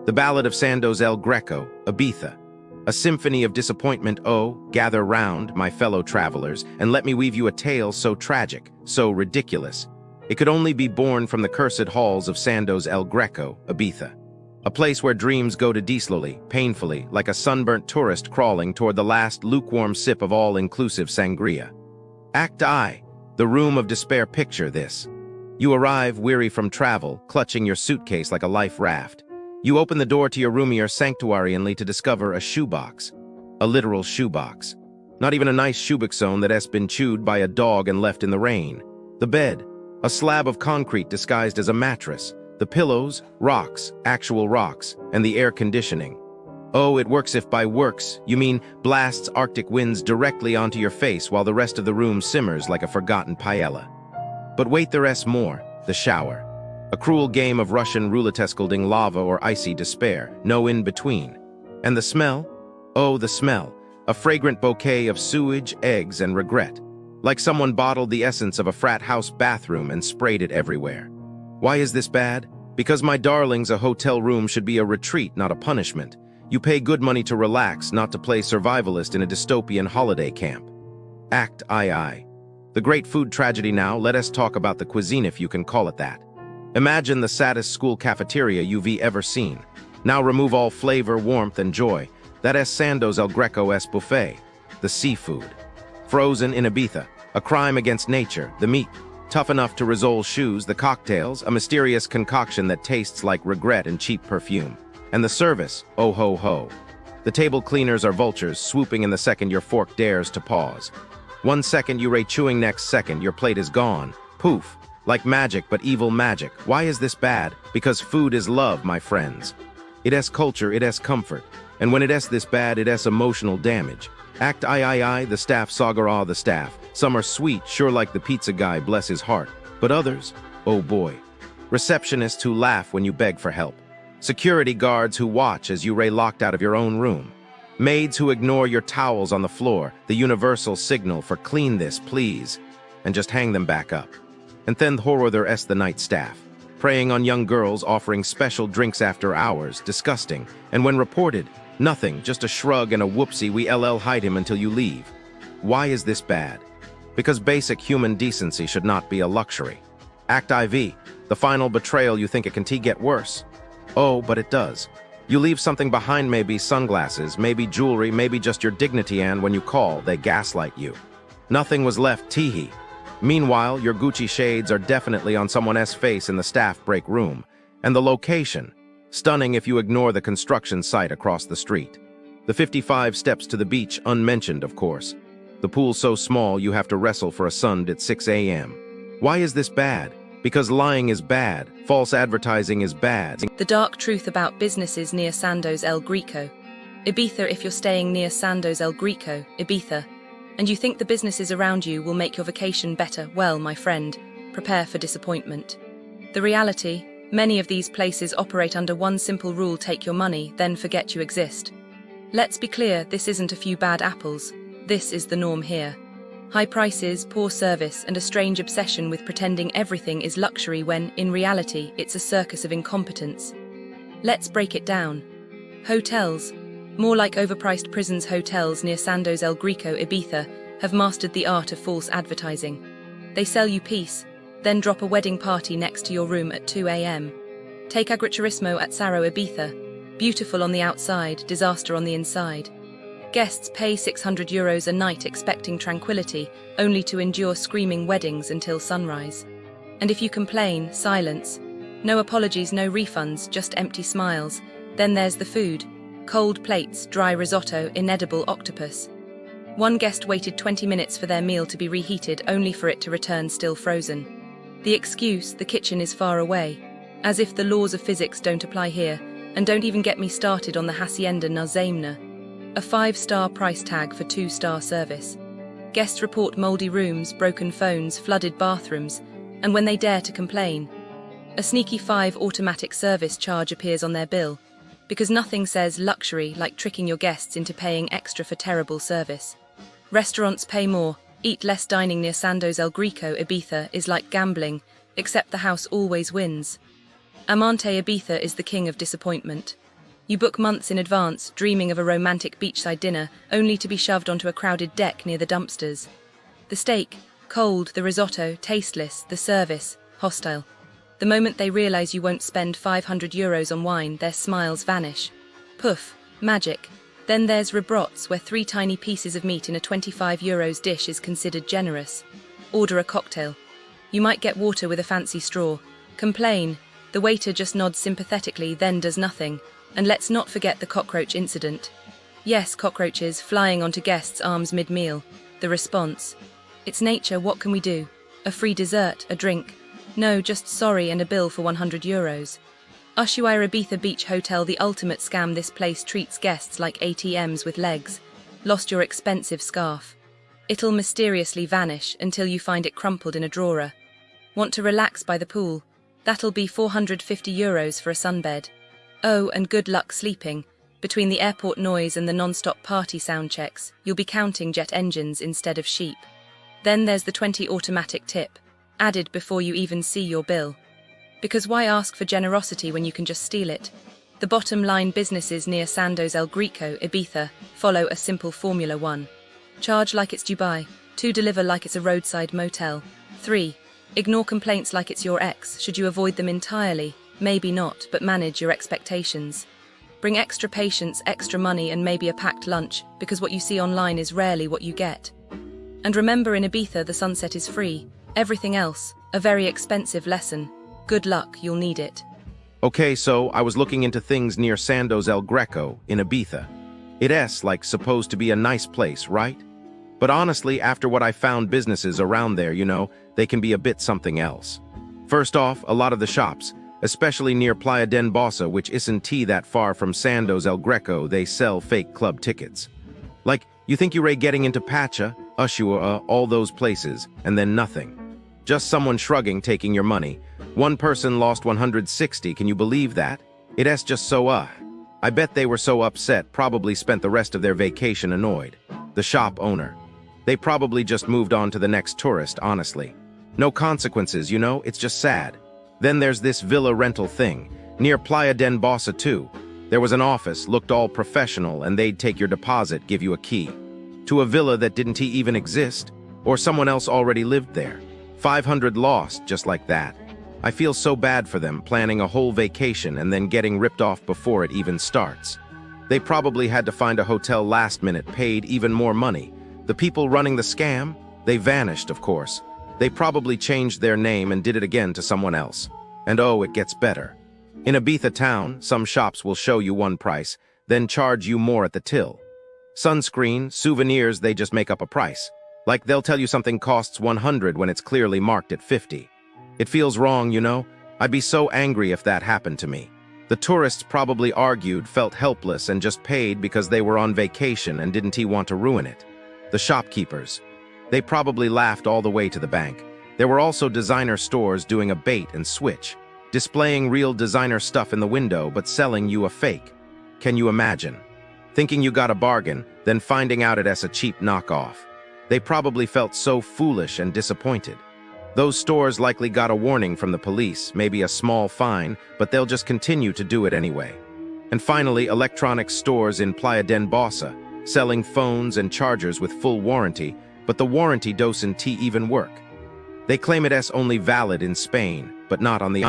The Ballad of Sandos El Greco, Ibiza. A symphony of disappointment. Oh, gather round, my fellow travelers, and let me weave you a tale so tragic, so ridiculous. It could only be born from the cursed halls of Sandos El Greco, Ibiza. A place where dreams go to die slowly, painfully, like a sunburnt tourist crawling toward the last lukewarm sip of all-inclusive sangria. Act I, the room of despair. Picture this. You arrive, weary from travel, clutching your suitcase like a life raft. You open the door to your roomier sanctuarianly to discover a shoebox. A literal shoebox. Not even a nice shoeboxone that has been chewed by a dog and left in the rain. The bed, a slab of concrete disguised as a mattress. The pillows, rocks, actual rocks, and the air conditioning. Oh, it works if by works, you mean blasts Arctic winds directly onto your face while the rest of the room simmers like a forgotten paella. But wait, there's more. The shower. A cruel game of Russian roulette scalding lava or icy despair, no in-between. And the smell? Oh, the smell. A fragrant bouquet of sewage, eggs, and regret. Like someone bottled the essence of a frat house bathroom and sprayed it everywhere. Why is this bad? Because, my darlings, a hotel room should be a retreat, not a punishment. You pay good money to relax, not to play survivalist in a dystopian holiday camp. Act I. The great food tragedy now, let us talk about the cuisine, if you can call it that. Imagine the saddest school cafeteria you've ever seen. Now remove all flavor, warmth, and joy. That es Sandos El Greco buffet. The seafood. Frozen in Ibiza. A crime against nature. The meat. Tough enough to roll shoes. The cocktails. A mysterious concoction that tastes like regret and cheap perfume. And the service. Oh ho ho. The table cleaners are vultures, swooping in the second your fork dares to pause. 1 second you ray chewing, next second your plate is gone. Poof. Like magic, but evil magic. Why is this bad? Because food is love, my friends. It is culture, it is comfort. And when it is this bad, it is emotional damage. Act I, the staff sagar the staff. Some are sweet, sure like the pizza guy, bless his heart. But others, oh boy. Receptionists who laugh when you beg for help. Security guards who watch as you ray locked out of your own room. Maids who ignore your towels on the floor, the universal signal for clean this, please, and just hang them back up. And then horror there es the night staff, preying on young girls, offering special drinks after hours, disgusting. And when reported, nothing, just a shrug and a whoopsie, we hide him until you leave. Why is this bad? Because basic human decency should not be a luxury. Act IV, the final betrayal. You think it can get worse. Oh, but it does. You leave something behind, maybe sunglasses, maybe jewelry, maybe just your dignity, and when you call, they gaslight you. Nothing was left, teehee. Meanwhile, your Gucci shades are definitely on someone else's face in the staff break room. And the location, stunning if you ignore the construction site across the street. The 55 steps to the beach, unmentioned, of course. The pool so small you have to wrestle for a sun at 6 a.m. Why is this bad? Because lying is bad, false advertising is bad. The dark truth about businesses near Sandos El Greco, Ibiza. If you're staying near Sandos El Greco, Ibiza, and you think the businesses around you will make your vacation better, well, my friend, prepare for disappointment. The reality, many of these places operate under one simple rule: take your money, then forget you exist. Let's be clear, this isn't a few bad apples. This is the norm here. High prices, poor service, and a strange obsession with pretending everything is luxury when, in reality, it's a circus of incompetence. Let's break it down. Hotels, more like overpriced prisons. Hotels near Sandos El Greco, Ibiza, have mastered the art of false advertising. They sell you peace, then drop a wedding party next to your room at 2 a.m. Take Agriturismo at Saro, Ibiza. Beautiful on the outside, disaster on the inside. Guests pay €600 a night expecting tranquility, only to endure screaming weddings until sunrise. And if you complain, silence. No apologies, no refunds, just empty smiles. Then there's the food. Cold plates, dry risotto, inedible octopus. One guest waited 20 minutes for their meal to be reheated, only for it to return still frozen. The excuse, the kitchen is far away. As if the laws of physics don't apply here, and don't even get me started on the Hacienda Nazemna. A 5-star price tag for 2-star service. Guests report moldy rooms, broken phones, flooded bathrooms, and when they dare to complain, a sneaky 5 automatic service charge appears on their bill, because nothing says luxury like tricking your guests into paying extra for terrible service. Restaurants pay more, eat less. Dining near Sandos El Greco, Ibiza, is like gambling, except the house always wins. Amante Ibiza is the king of disappointment. You book months in advance, dreaming of a romantic beachside dinner, only to be shoved onto a crowded deck near the dumpsters. The steak, cold, the risotto, tasteless, the service, hostile. The moment they realize you won't spend €500 on wine, their smiles vanish. Poof, magic. Then there's ribrots, where 3 tiny pieces of meat in a €25 dish is considered generous. Order a cocktail. You might get water with a fancy straw. Complain. The waiter just nods sympathetically, then does nothing. And let's not forget the cockroach incident. Yes, cockroaches flying onto guests' arms mid-meal. The response: it's nature, what can we do? A free dessert, a drink. No, just sorry and a bill for €100. Ushuaia Ibiza Beach Hotel, the ultimate scam. This place treats guests like ATMs with legs. Lost your expensive scarf? It'll mysteriously vanish until you find it crumpled in a drawer. Want to relax by the pool? That'll be €450 for a sunbed. Oh, and good luck sleeping. Between the airport noise and the non-stop party sound checks, you'll be counting jet engines instead of sheep. Then there's the 20 automatic tip, added before you even see your bill. Because why ask for generosity when you can just steal it? The bottom line: businesses near Sandos El Greco, Ibiza, follow a simple formula. 1. Charge like it's Dubai. 2. Deliver like it's a roadside motel. 3. Ignore complaints like it's your ex. Should you avoid them entirely? Maybe not, but manage your expectations. Bring extra patience, extra money, and maybe a packed lunch, because what you see online is rarely what you get. And remember, in Ibiza, the sunset is free. Everything else, a very expensive lesson. Good luck, you'll need it. Okay, so I was looking into things near Sandos El Greco in Ibiza. It's like supposed to be a nice place, right? But honestly, after what I found, businesses around there, they can be a bit something else. First off, a lot of the shops, especially near Playa den Bossa, which isn't that far from Sandos El Greco, they sell fake club tickets. Like, you think you're getting into Pacha, Ushuaia, all those places, and then nothing. Just someone shrugging, taking your money. One person lost 160, can you believe that? It's just so I bet they were so upset, probably spent the rest of their vacation annoyed. The shop owner. They probably just moved on to the next tourist, honestly. No consequences, it's just sad. Then there's this villa rental thing, near Playa den Bossa too. There was an office, looked all professional, and they'd take your deposit, give you a key. To a villa that didn't even exist, or someone else already lived there. 500 lost, just like that. I feel so bad for them, planning a whole vacation and then getting ripped off before it even starts. They probably had to find a hotel last minute, paid even more money. The people running the scam, they vanished, of course. They probably changed their name and did it again to someone else. And oh, it gets better. In Ibiza town, some shops will show you one price, then charge you more at the till. Sunscreen, souvenirs, they just make up a price. Like they'll tell you something costs 100 when it's clearly marked at 50. It feels wrong, I'd be so angry if that happened to me. The tourists probably argued, felt helpless, and just paid because they were on vacation and didn't want to ruin it. The shopkeepers. They probably laughed all the way to the bank. There were also designer stores doing a bait and switch, displaying real designer stuff in the window but selling you a fake. Can you imagine? Thinking you got a bargain, then finding out it's a cheap knockoff. They probably felt so foolish and disappointed. Those stores likely got a warning from the police, maybe a small fine, but they'll just continue to do it anyway. And finally, electronics stores in Playa den Bossa, selling phones and chargers with full warranty, but the warranty doesn't even work. They claim it's only valid in Spain, but not on the